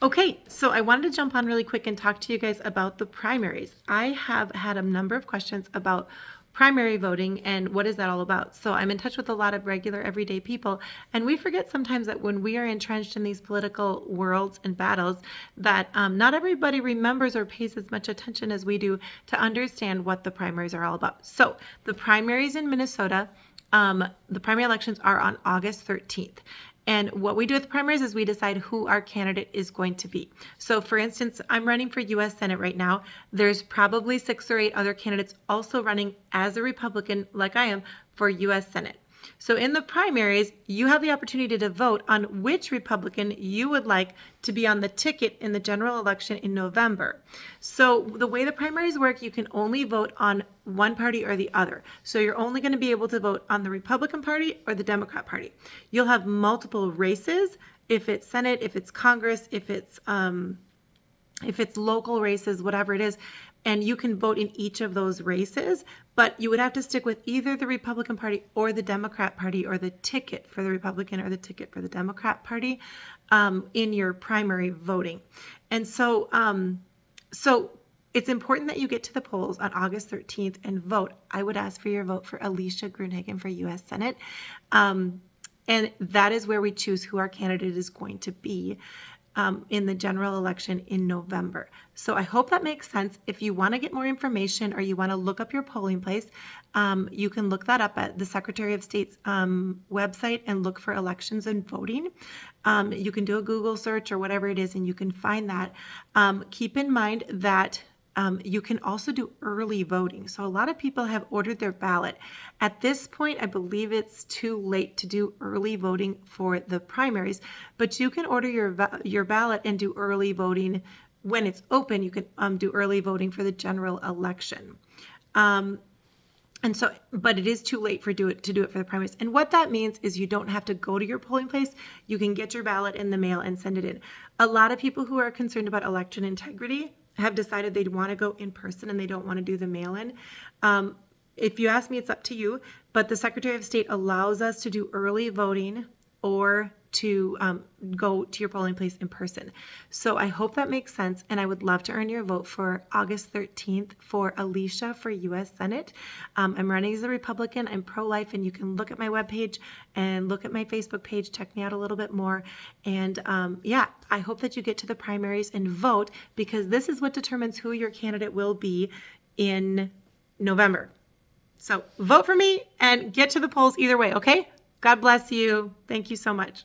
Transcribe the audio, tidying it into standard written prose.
Okay, so I wanted to jump on really quick and talk to you guys about the primaries. I have had a number of questions about primary voting and what is that all about. So I'm in touch with a lot of regular everyday people, and we forget sometimes that when we are entrenched in these political worlds and battles, that not everybody remembers or pays as much attention as we do to understand what the primaries are all about. So the primaries in Minnesota, the primary elections are on August 13th. And what we do at the primaries is we decide who our candidate is going to be. So for instance, I'm running for U.S. Senate right now. There's probably 6 or 8 other candidates also running as a Republican, like I am, for U.S. Senate. So in the primaries, you have the opportunity to vote on which Republican you would like to be on the ticket in the general election in November. So the way the primaries work, you can only vote on one party or the other. So you're only going to be able to vote on the Republican Party or the Democrat Party. You'll have multiple races, if it's Senate, if it's Congress, if it's local races, whatever it is, and you can vote in each of those races, but you would have to stick with either the Republican Party or the Democrat Party, or the ticket for the Republican or the ticket for the Democrat Party in your primary voting. And so it's important that you get to the polls on August 13th and vote. I would ask for your vote for Alycia Gruenhagen for U.S. Senate. And that is where we choose who our candidate is going to be in the general election in November. So I hope that makes sense. If you want to get more information or you want to look up your polling place, you can look that up at the Secretary of State's website and look for elections and voting. You can do a Google search or whatever it is, and you can find that. Keep in mind that you can also do early voting. So a lot of people have ordered their ballot. At this point, I believe it's too late to do early voting for the primaries, but you can order your ballot and do early voting when it's open. You can do early voting for the general election. But it is too late to do it for the primaries. And what that means is you don't have to go to your polling place. You can get your ballot in the mail and send it in. A lot of people who are concerned about election integrity have decided they'd want to go in person and they don't want to do the mail-in. If you ask me, it's up to you, but the Secretary of State allows us to do early voting or to go to your polling place in person. So I hope that makes sense, and I would love to earn your vote for August 13th for Alycia for U.S. Senate. I'm running as a Republican. I'm pro-life, and you can look at my webpage and look at my Facebook page, check me out a little bit more. And I hope that you get to the primaries and vote, because this is what determines who your candidate will be in November. So vote for me and get to the polls either way, okay? God bless you. Thank you so much.